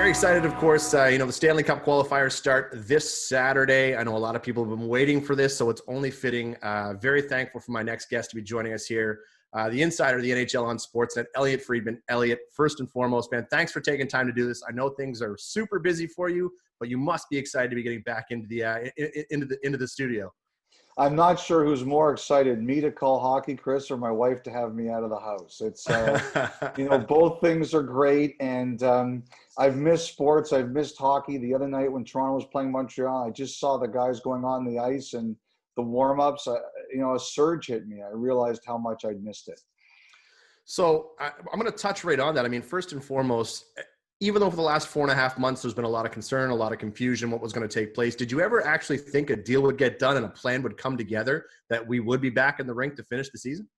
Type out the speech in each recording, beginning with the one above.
Very excited, of course. The Stanley Cup qualifiers start this Saturday. I know a lot of people have been waiting for this, so it's only fitting. Very thankful for my next guest to be joining us here, the insider of the NHL on Sportsnet, Elliotte Friedman. Elliotte, first and foremost, man, thanks for taking time to do this. I know things are super busy for you, but you must be excited to be getting back into the studio. I'm not sure who's more excited, me to call hockey, Chris, or my wife to have me out of the house. It's, both things are great. And I've missed sports. I've missed hockey. The other night when Toronto was playing Montreal, I just saw the guys going on the ice and the warm-ups. A surge hit me. I realized how much I'd missed it. So I'm going to touch right on that. I mean, first and foremost, even though for the last 4.5 months, there's been a lot of concern, a lot of confusion, what was going to take place. Did you ever actually think a deal would get done and a plan would come together that we would be back in the rink to finish the season?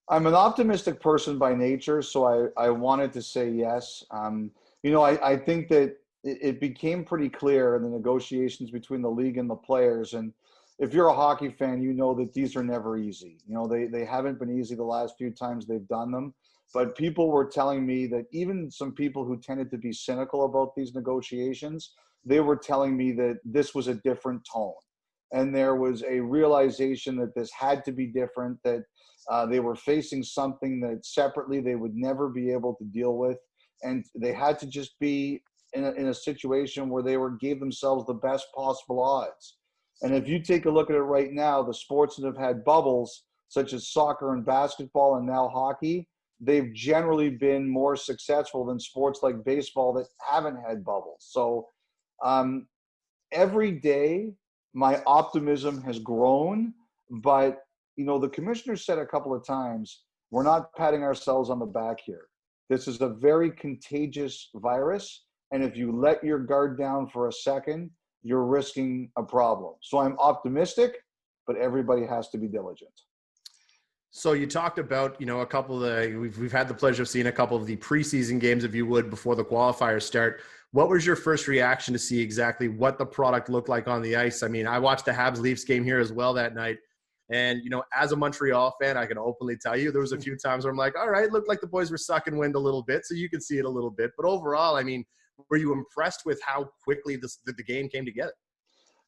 I'm an optimistic person by nature, so I wanted to say yes. I think that it became pretty clear in the negotiations between the league and the players. And if you're a hockey fan, you know that these are never easy. They haven't been easy the last few times they've done them. But people were telling me that even some people who tended to be cynical about these negotiations, they were telling me that this was a different tone. And there was a realization that this had to be different, that they were facing something that separately they would never be able to deal with. And they had to just be in a situation where they gave themselves the best possible odds. And if you take a look at it right now, the sports that have had bubbles, such as soccer and basketball and now hockey, they've generally been more successful than sports like baseball that haven't had bubbles. So every day my optimism has grown, but the commissioner said a couple of times, we're not patting ourselves on the back here. This is a very contagious virus. And if you let your guard down for a second, you're risking a problem. So I'm optimistic, but everybody has to be diligent. So you talked about, a couple of we've had the pleasure of seeing a couple of the preseason games, if you would, before the qualifiers start. What was your first reaction to see exactly what the product looked like on the ice? I mean, I watched the Habs-Leafs game here as well that night. And, as a Montreal fan, I can openly tell you there was a few times where I'm like, all right, looked like the boys were sucking wind a little bit. So you could see it a little bit. But overall, I mean, were you impressed with how quickly the game came together?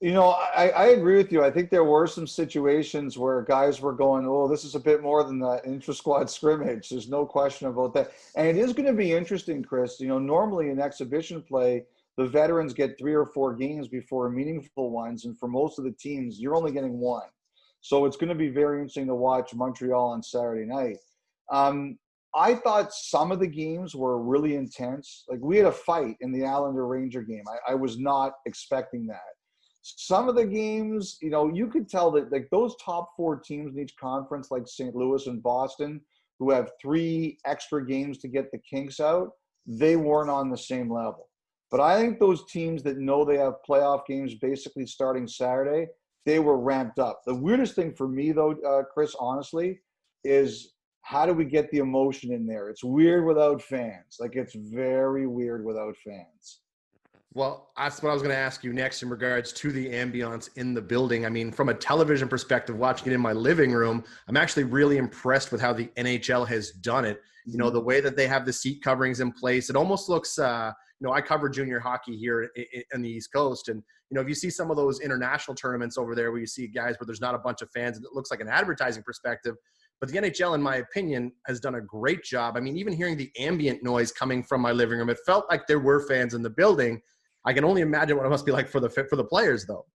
I agree with you. I think there were some situations where guys were going, oh, this is a bit more than the intra-squad scrimmage. There's no question about that. And it is going to be interesting, Chris. Normally in exhibition play, the veterans get 3 or 4 games before meaningful ones. And for most of the teams, you're only getting 1. So it's going to be very interesting to watch Montreal on Saturday night. I thought some of the games were really intense. Like we had a fight in the Islander Ranger game. I was not expecting that. Some of the games, you could tell that like those top 4 teams in each conference, like St. Louis and Boston, who have 3 extra games to get the kinks out, they weren't on the same level. But I think those teams that know they have playoff games basically starting Saturday, they were ramped up. The weirdest thing for me, though, Chris, honestly, is how do we get the emotion in there? It's weird without fans. Like, it's very weird without fans. Well, that's what I was going to ask you next in regards to the ambiance in the building. I mean, from a television perspective, watching it in my living room, I'm actually really impressed with how the NHL has done it. The way that they have the seat coverings in place, it almost looks, I cover junior hockey here in the East Coast. And, if you see some of those international tournaments over there where you see guys where there's not a bunch of fans and it looks like an advertising perspective, but the NHL, in my opinion, has done a great job. I mean, even hearing the ambient noise coming from my living room, it felt like there were fans in the building. I can only imagine what it must be like for the players, though.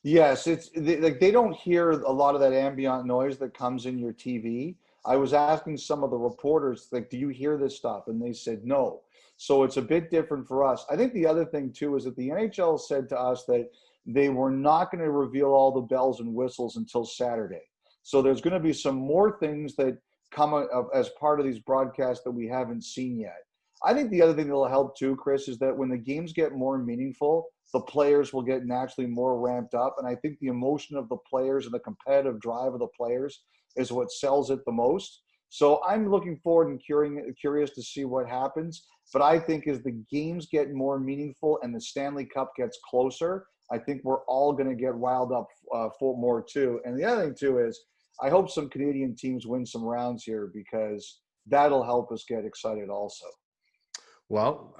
Yes, they don't hear a lot of that ambient noise that comes in your TV. I was asking some of the reporters, like, do you hear this stuff? And they said no. So it's a bit different for us. I think the other thing, too, is that the NHL said to us that they were not going to reveal all the bells and whistles until Saturday. So there's going to be some more things that come as part of these broadcasts that we haven't seen yet. I think the other thing that will help too, Chris, is that when the games get more meaningful, the players will get naturally more ramped up. And I think the emotion of the players and the competitive drive of the players is what sells it the most. So I'm looking forward and curious to see what happens. But I think as the games get more meaningful and the Stanley Cup gets closer, I think we're all going to get riled up for more too. And the other thing too is I hope some Canadian teams win some rounds here because that'll help us get excited also. Well,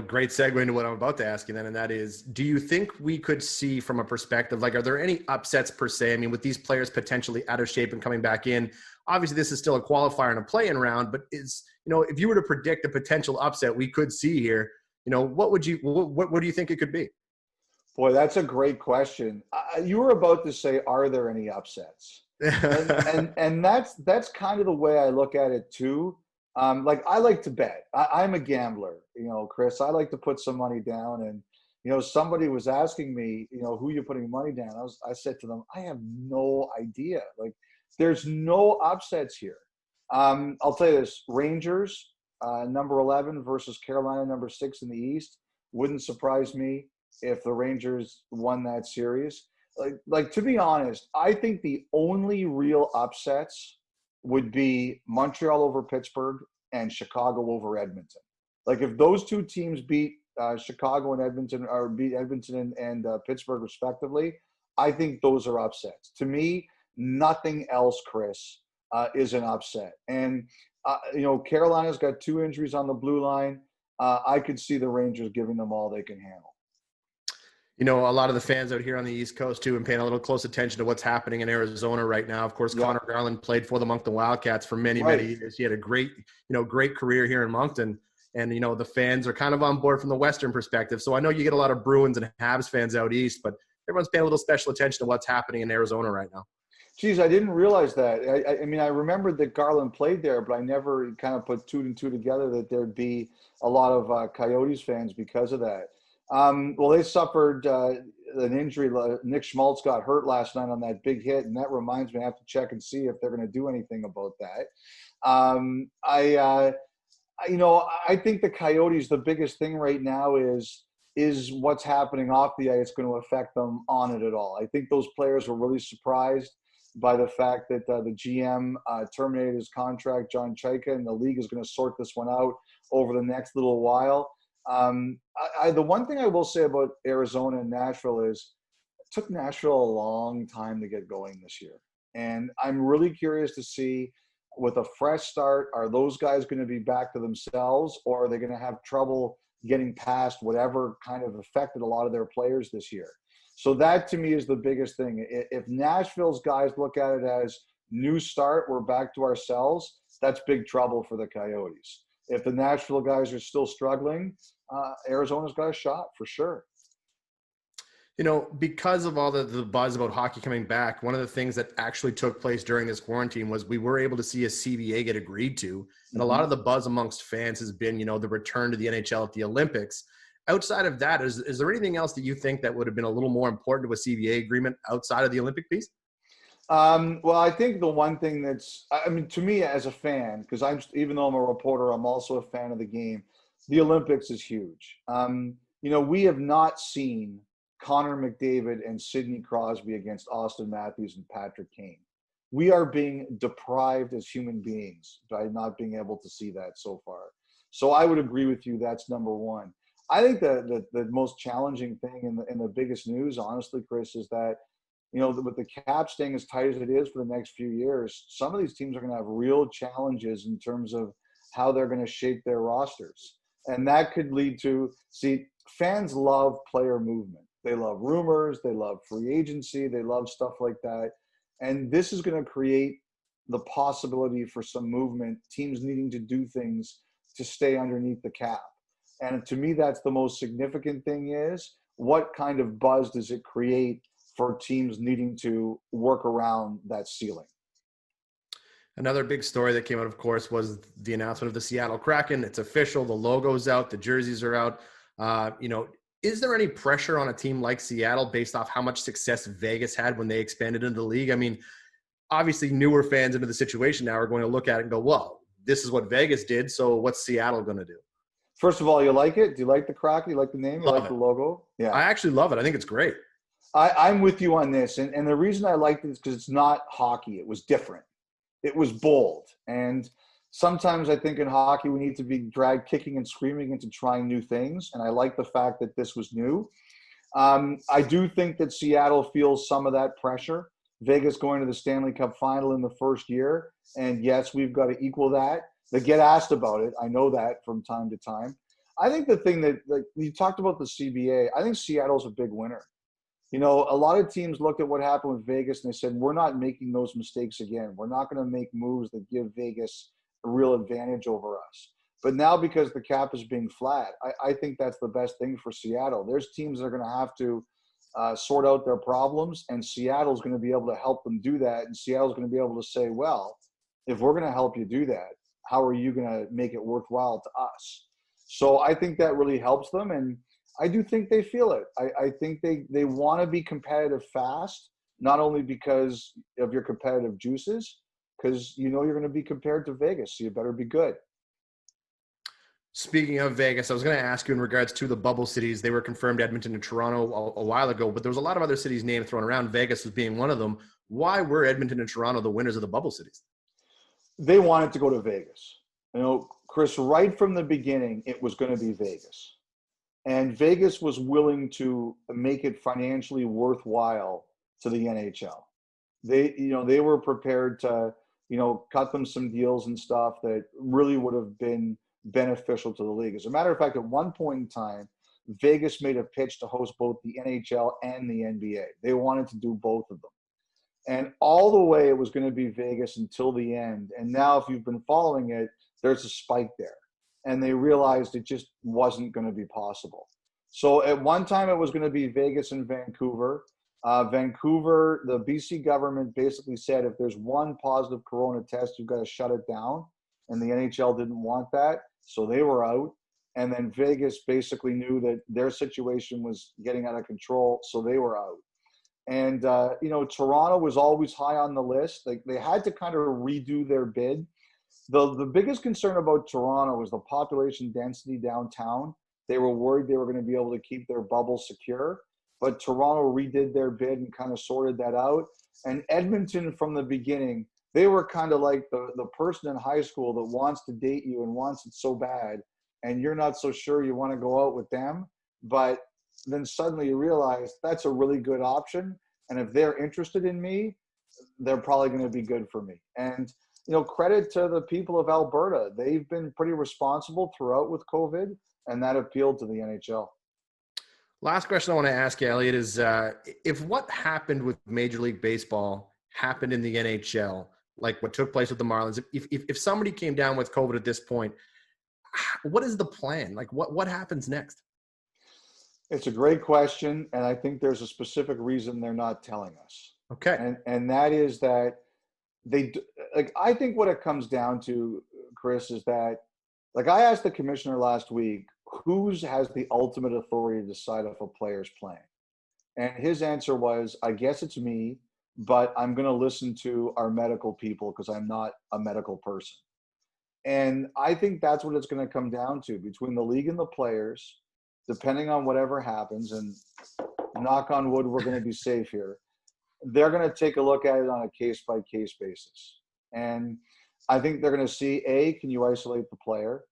great segue into what I'm about to ask you then, and that is, do you think we could see from a perspective, like, are there any upsets per se? I mean, with these players potentially out of shape and coming back in, obviously this is still a qualifier and a play-in round, but if you were to predict a potential upset we could see here, what do you think it could be? Boy, that's a great question. You were about to say, are there any upsets? And that's kind of the way I look at it too. Like I like to bet. I'm a gambler, Chris. I like to put some money down. And somebody was asking me, who you putting money down. I said to them, I have no idea. Like, there's no upsets here. I'll tell you this: Rangers, number 11 versus Carolina, number 6 in the East. Wouldn't surprise me if the Rangers won that series. Like, to be honest, I think the only real upsets would be Montreal over Pittsburgh and Chicago over Edmonton. Like, if those two teams beat Chicago and Edmonton, or beat Edmonton and Pittsburgh respectively, I think those are upsets. To me, nothing else, Chris, is an upset. And Carolina's got 2 injuries on the blue line. I could see the Rangers giving them all they can handle. A lot of the fans out here on the East Coast too, and paying a little close attention to what's happening in Arizona right now. Of course, yeah. Connor Garland played for the Moncton Wildcats for many, many years. He had a great career here in Moncton. And, the fans are kind of on board from the Western perspective. So I know you get a lot of Bruins and Habs fans out East, but everyone's paying a little special attention to what's happening in Arizona right now. Geez, I didn't realize that. I mean, I remembered that Garland played there, but I never kind of put 2 and 2 together that there'd be a lot of Coyotes fans because of that. Well, they suffered an injury. Nick Schmaltz got hurt last night on that big hit, and that reminds me I have to check and see if they're going to do anything about that. I think the Coyotes, the biggest thing right now is what's happening off the ice going to affect them on it at all. I think those players were really surprised by the fact that the GM terminated his contract, John Chaika, and the league is going to sort this one out over the next little while. The one thing I will say about Arizona and Nashville is it took Nashville a long time to get going this year. And I'm really curious to see, with a fresh start, are those guys going to be back to themselves, or are they going to have trouble getting past whatever kind of affected a lot of their players this year? So that, to me, is the biggest thing. If Nashville's guys look at it as new start, we're back to ourselves, that's big trouble for the Coyotes. If the Nashville guys are still struggling, Arizona's got a shot for sure. Because of all the buzz about hockey coming back, one of the things that actually took place during this quarantine was we were able to see a CBA get agreed to. And a lot of the buzz amongst fans has been, the return to the NHL at the Olympics. Outside of that, is there anything else that you think that would have been a little more important to a CBA agreement outside of the Olympic piece? Well, I think the one thing to me as a fan, because even though I'm a reporter, I'm also a fan of the game. The Olympics is huge. We have not seen Connor McDavid and Sidney Crosby against Austin Matthews and Patrick Kane. We are being deprived as human beings by not being able to see that so far. So I would agree with you. That's number one. I think the most challenging thing and the biggest news, honestly, Chris, is that, with the cap staying as tight as it is for the next few years, some of these teams are going to have real challenges in terms of how they're going to shape their rosters. And that could lead to, fans love player movement. They love rumors. They love free agency. They love stuff like that. And this is going to create the possibility for some movement, teams needing to do things to stay underneath the cap. And to me, that's the most significant thing is what kind of buzz does it create for teams needing to work around that ceiling? Another big story that came out, of course, was the announcement of the Seattle Kraken. It's official. The logo's out. The jerseys are out. Is there any pressure on a team like Seattle based off how much success Vegas had when they expanded into the league? I mean, obviously newer fans into the situation now are going to look at it and go, well, this is what Vegas did, so what's Seattle going to do? First of all, you like it? Do you like the Kraken? You like the name? You like the logo? Yeah. I actually love it. I think it's great. I'm with you on this. And the reason I liked it is because it's not hockey. It was different. It was bold. And sometimes I think in hockey we need to be dragged kicking and screaming into trying new things. And I like the fact that this was new. I do think that Seattle feels some of that pressure. Vegas going to the Stanley Cup final in the first year. And yes, we've got to equal that. They get asked about it. I know that from time to time. I think the thing that, like, you talked about the CBA, I think Seattle's a big winner. You know, a lot of teams looked at what happened with Vegas and they said, we're not making those mistakes again. We're not going to make moves that give Vegas a real advantage over us. But now, because the cap is being flat, I think that's the best thing for Seattle. There's teams that are going to have to sort out their problems, and Seattle's going to be able to help them do that. And Seattle's going to be able to say, well, if we're going to help you do that, how are you going to make it worthwhile to us? So I think that really helps them. And I do think they feel it. I think they want to be competitive fast, not only because of your competitive juices, because you know you're going to be compared to Vegas, so you better be good. Speaking of Vegas, I was going to ask you in regards to the bubble cities. They were confirmed, Edmonton and Toronto, a while ago, but there was a lot of other cities' names thrown around, Vegas as being one of them. Why were Edmonton and Toronto the winners of the bubble cities? They wanted to go to Vegas. You know, Chris, right from the beginning, it was going to be Vegas. And Vegas was willing to make it financially worthwhile to the NHL. They were prepared to, cut them some deals and stuff that really would have been beneficial to the league. As a matter of fact, at one point in time, Vegas made a pitch to host both the NHL and the NBA. They wanted to do both of them. And all the way it was going to be Vegas until the end. And now, if you've been following it, there's a spike there. And they realized it just wasn't going to be possible. So at one time it was going to be Vegas and Vancouver. Vancouver, the BC government basically said, if there's one positive corona test, you've got to shut it down. And the NHL didn't want that. So they were out. And then Vegas basically knew that their situation was getting out of control. So they were out. And, Toronto was always high on the list. They had to kind of redo their bid. The biggest concern about Toronto was the population density downtown. They were worried they were going to be able to keep their bubble secure. But Toronto redid their bid and kind of sorted that out. And Edmonton, from the beginning, they were kind of like the person in high school that wants to date you and wants it so bad, and you're not so sure you want to go out with them. But then suddenly you realize that's a really good option. And if they're interested in me, they're probably going to be good for me. And, credit to the people of Alberta. They've been pretty responsible throughout with COVID, and that appealed to the NHL. Last question I want to ask you, Elliotte, is if what happened with Major League Baseball happened in the NHL, like what took place with the Marlins, if somebody came down with COVID at this point, what is the plan? Like what happens next? It's a great question, and I think there's a specific reason they're not telling us. Okay. And that is that I think what it comes down to, Chris, is that, I asked the commissioner last week, who has the ultimate authority to decide if a player's playing? And his answer was, I guess it's me, but I'm going to listen to our medical people because I'm not a medical person. And I think that's what it's going to come down to between the league and the players, depending on whatever happens, and knock on wood, we're going to be safe here. They're going to take a look at it on a case-by-case basis. And I think they're going to see, A, can you isolate the player?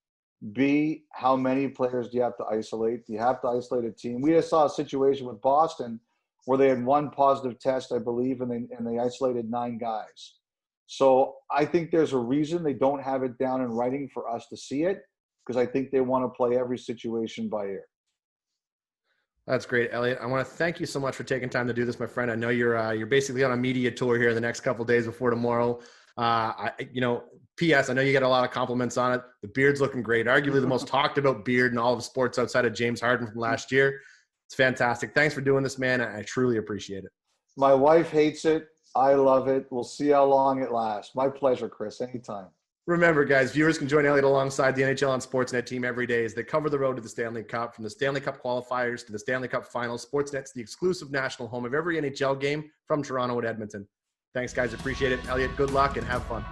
B, how many players do you have to isolate? Do you have to isolate a team? We just saw a situation with Boston where they had one positive test, I believe, and they isolated 9 guys. So I think there's a reason they don't have it down in writing for us to see it, because I think they want to play every situation by ear. That's great, Elliotte. I want to thank you so much for taking time to do this, my friend. I know you're basically on a media tour here the next couple of days before tomorrow. P.S. I know you get a lot of compliments on it. The beard's looking great. Arguably the most talked about beard in all of sports outside of James Harden from last year. It's fantastic. Thanks for doing this, man. I truly appreciate it. My wife hates it. I love it. We'll see how long it lasts. My pleasure, Chris. Anytime. Remember, guys, viewers can join Elliotte alongside the NHL on Sportsnet team every day as they cover the road to the Stanley Cup, from the Stanley Cup qualifiers to the Stanley Cup finals. Sportsnet's the exclusive national home of every NHL game from Toronto and Edmonton. Thanks, guys. Appreciate it. Elliotte, good luck and have fun.